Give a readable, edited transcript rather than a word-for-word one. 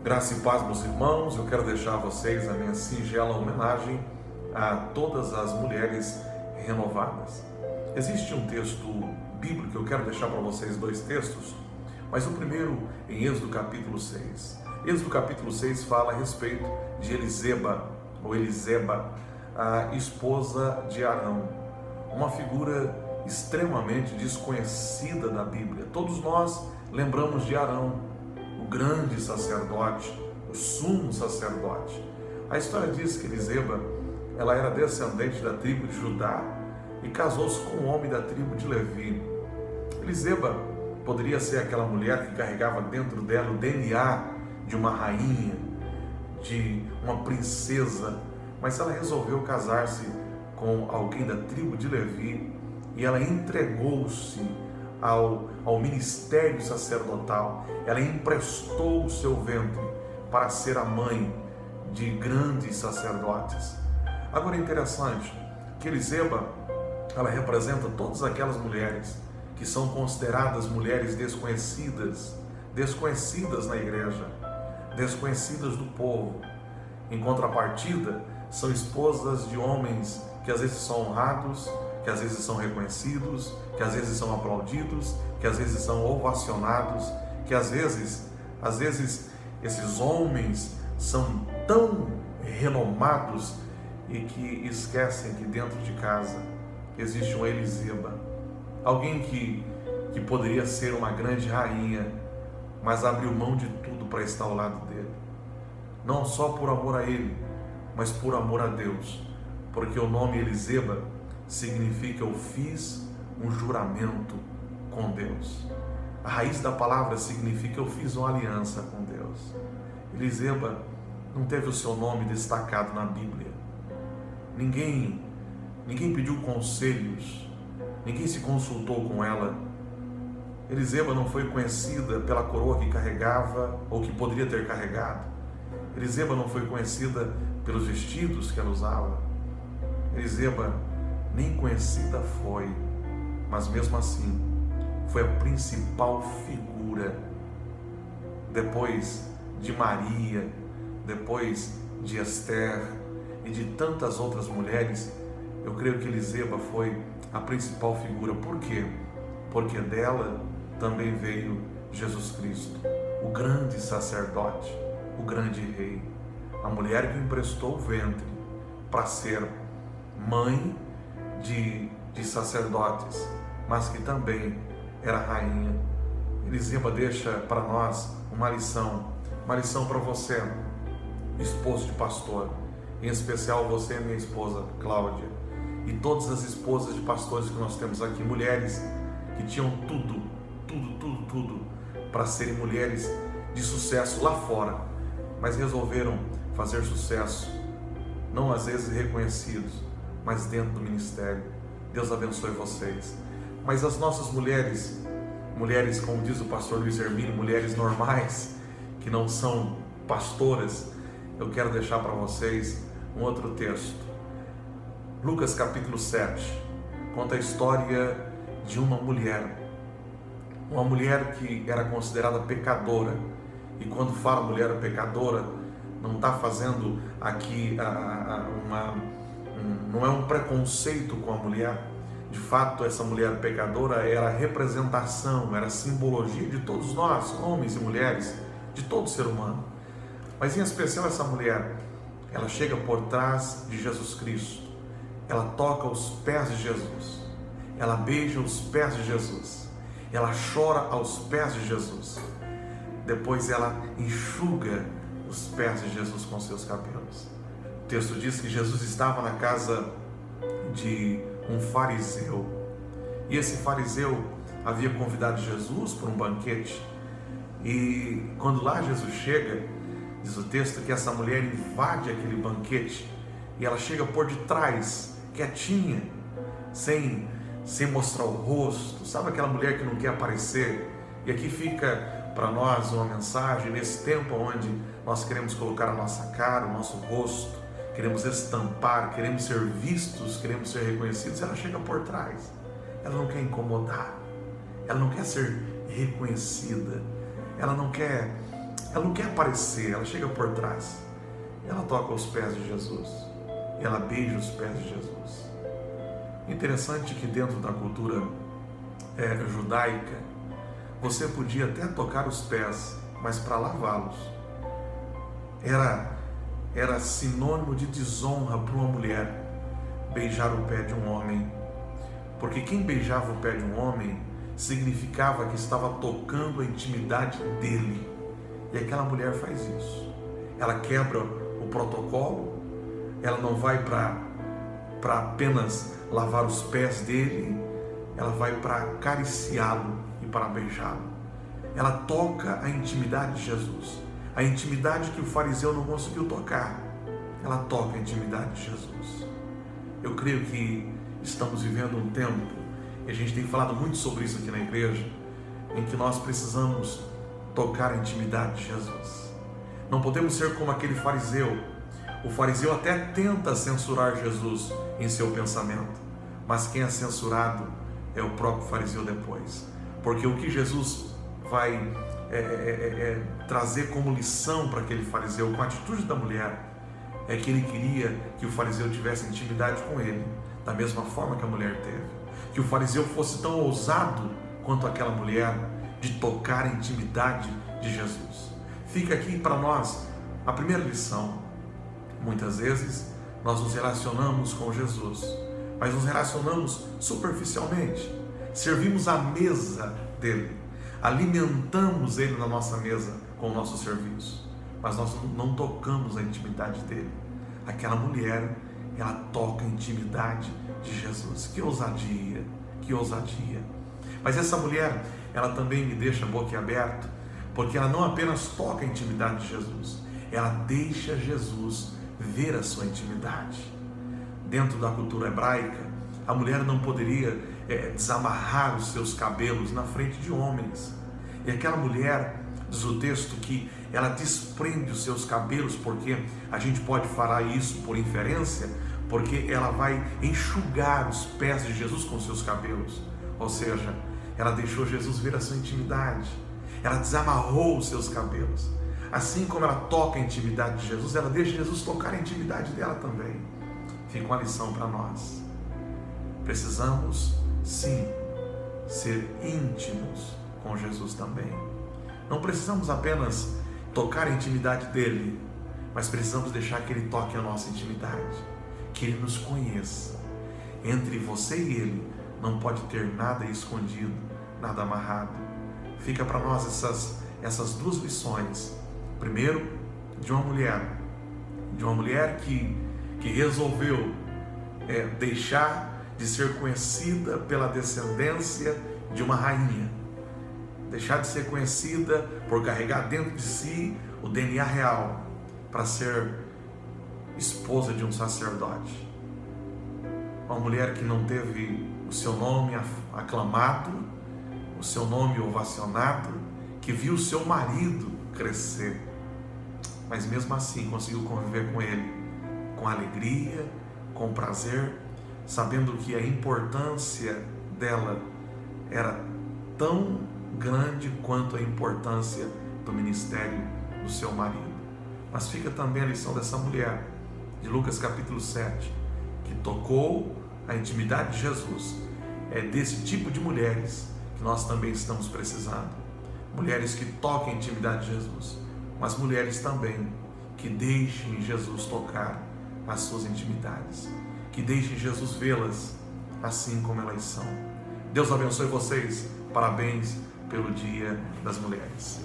Graça e paz, meus irmãos. Eu quero deixar a vocês a minha singela homenagem a todas as mulheres renovadas. Existe um texto bíblico que eu quero deixar para vocês, dois textos, mas o primeiro em Êxodo capítulo 6. Êxodo capítulo 6 fala a respeito de Eliseba, a esposa de Arão, uma figura extremamente desconhecida da Bíblia. Todos nós lembramos de Arão, o grande sacerdote, o sumo sacerdote. A história diz que Eliseba, ela era descendente da tribo de Judá e casou-se com um homem da tribo de Levi. Eliseba poderia ser aquela mulher que carregava dentro dela o DNA de uma rainha, de uma princesa, mas ela resolveu casar-se com alguém da tribo de Levi e ela entregou-se ao ministério sacerdotal. Ela emprestou o seu ventre para ser a mãe de grandes sacerdotes. Agora é interessante que Eliseba, ela representa todas aquelas mulheres que são consideradas mulheres desconhecidas na igreja, desconhecidas do povo. Em contrapartida, são esposas de homens que às vezes são honrados, que às vezes são reconhecidos, que às vezes são aplaudidos, que às vezes são ovacionados, que às vezes esses homens são tão renomados e que esquecem que dentro de casa existe uma Eliseba, alguém que poderia ser uma grande rainha, mas abriu mão de tudo para estar ao lado dele, não só por amor a ele, mas por amor a Deus, porque o nome Eliseba significa eu fiz um juramento com Deus. A raiz da palavra significa eu fiz uma aliança com Deus. Eliseba não teve o seu nome destacado na Bíblia. Ninguém pediu conselhos, ninguém se consultou com ela. Eliseba não foi conhecida pela coroa que carregava ou que poderia ter carregado. Eliseba não foi conhecida pelos vestidos que ela usava. Eliseba nem conhecida foi, mas mesmo assim foi a principal figura, depois de Maria, depois de Esther e de tantas outras mulheres. Eu creio que Eliseba foi a principal figura. Por quê? Porque dela também veio Jesus Cristo, o grande sacerdote, o grande rei, a mulher que emprestou o ventre para ser mãe de sacerdotes, mas que também era rainha. Eliseba deixa para nós uma lição para você, esposo de pastor, em especial você, minha esposa Cláudia, e todas as esposas de pastores que nós temos aqui, mulheres que tinham tudo para serem mulheres de sucesso lá fora, mas resolveram fazer sucesso, não às vezes reconhecidos, mas dentro do ministério. Deus abençoe vocês. Mas as nossas mulheres, como diz o pastor Luiz Hermínio, mulheres normais, que não são pastoras, eu quero deixar para vocês um outro texto. Lucas capítulo 7, conta a história de uma mulher que era considerada pecadora. E quando fala mulher pecadora, não está fazendo aqui não é um preconceito com a mulher. De fato, essa mulher pecadora era a representação, era a simbologia de todos nós, homens e mulheres, de todo ser humano. Mas em especial essa mulher, ela chega por trás de Jesus Cristo, ela toca os pés de Jesus, ela beija os pés de Jesus, ela chora aos pés de Jesus, depois ela enxuga os pés de Jesus com seus cabelos. O texto diz que Jesus estava na casa de um fariseu, e esse fariseu havia convidado Jesus para um banquete, e quando lá Jesus chega, diz o texto que essa mulher invade aquele banquete, e ela chega por detrás, quietinha, sem mostrar o rosto, sabe aquela mulher que não quer aparecer? E aqui fica para nós uma mensagem, nesse tempo onde nós queremos colocar a nossa cara, o nosso rosto, queremos estampar, queremos ser vistos, queremos ser reconhecidos. Ela chega por trás, ela não quer incomodar, ela não quer ser reconhecida, ela não quer ela não quer aparecer, ela chega por trás. Ela toca os pés de Jesus. E ela beija os pés de Jesus. Interessante que dentro da cultura judaica, você podia até tocar os pés, mas para lavá-los. Era sinônimo de desonra para uma mulher beijar o pé de um homem. Porque quem beijava o pé de um homem significava que estava tocando a intimidade dele. E aquela mulher faz isso. Ela quebra o protocolo, ela não vai para apenas lavar os pés dele, ela vai para acariciá-lo e para beijá-lo. Ela toca a intimidade de Jesus, a intimidade que o fariseu não conseguiu tocar. Ela toca a intimidade de Jesus. Eu creio que estamos vivendo um tempo, e a gente tem falado muito sobre isso aqui na igreja, em que nós precisamos tocar a intimidade de Jesus. Não podemos ser como aquele fariseu. O fariseu até tenta censurar Jesus em seu pensamento, mas quem é censurado é o próprio fariseu depois. Porque o que Jesus vai trazer como lição para aquele fariseu, com a atitude da mulher, é que ele queria que o fariseu tivesse intimidade com ele, da mesma forma que a mulher teve. Que o fariseu fosse tão ousado quanto aquela mulher de tocar a intimidade de Jesus. Fica aqui para nós a primeira lição. Muitas vezes nós nos relacionamos com Jesus, mas nos relacionamos superficialmente. Servimos à mesa dele, alimentamos ele na nossa mesa com o nosso serviço, mas nós não tocamos a intimidade dele. Aquela mulher, ela toca a intimidade de Jesus. Que ousadia, que ousadia. Mas essa mulher, ela também me deixa boquiaberto, porque ela não apenas toca a intimidade de Jesus, ela deixa Jesus ver a sua intimidade. Dentro da cultura hebraica, a mulher não poderia desamarrar os seus cabelos na frente de homens. E aquela mulher, diz o texto, que ela desprende os seus cabelos, porque a gente pode falar isso por inferência, porque ela vai enxugar os pés de Jesus com seus cabelos. Ou seja, ela deixou Jesus ver a sua intimidade. Ela desamarrou os seus cabelos. Assim como ela toca a intimidade de Jesus, ela deixa Jesus tocar a intimidade dela também. Fica uma lição para nós. Precisamos, sim, ser íntimos com Jesus também. Não precisamos apenas tocar a intimidade dele, mas precisamos deixar que ele toque a nossa intimidade, que ele nos conheça. Entre você e ele não pode ter nada escondido, nada amarrado. Fica para nós essas duas lições. Primeiro, de uma mulher que resolveu deixar de ser conhecida pela descendência de uma rainha, deixar de ser conhecida por carregar dentro de si o DNA real, para ser esposa de um sacerdote. Uma mulher que não teve o seu nome aclamado, o seu nome ovacionado, que viu o seu marido crescer, mas mesmo assim conseguiu conviver com ele, com alegria, com prazer, sabendo que a importância dela era tão grande quanto a importância do ministério do seu marido. Mas fica também a lição dessa mulher, de Lucas capítulo 7, que tocou a intimidade de Jesus. É desse tipo de mulheres que nós também estamos precisando. Mulheres que toquem a intimidade de Jesus, mas mulheres também que deixem Jesus tocar as suas intimidades, que deixem Jesus vê-las assim como elas são. Deus abençoe vocês. Parabéns pelo Dia das Mulheres.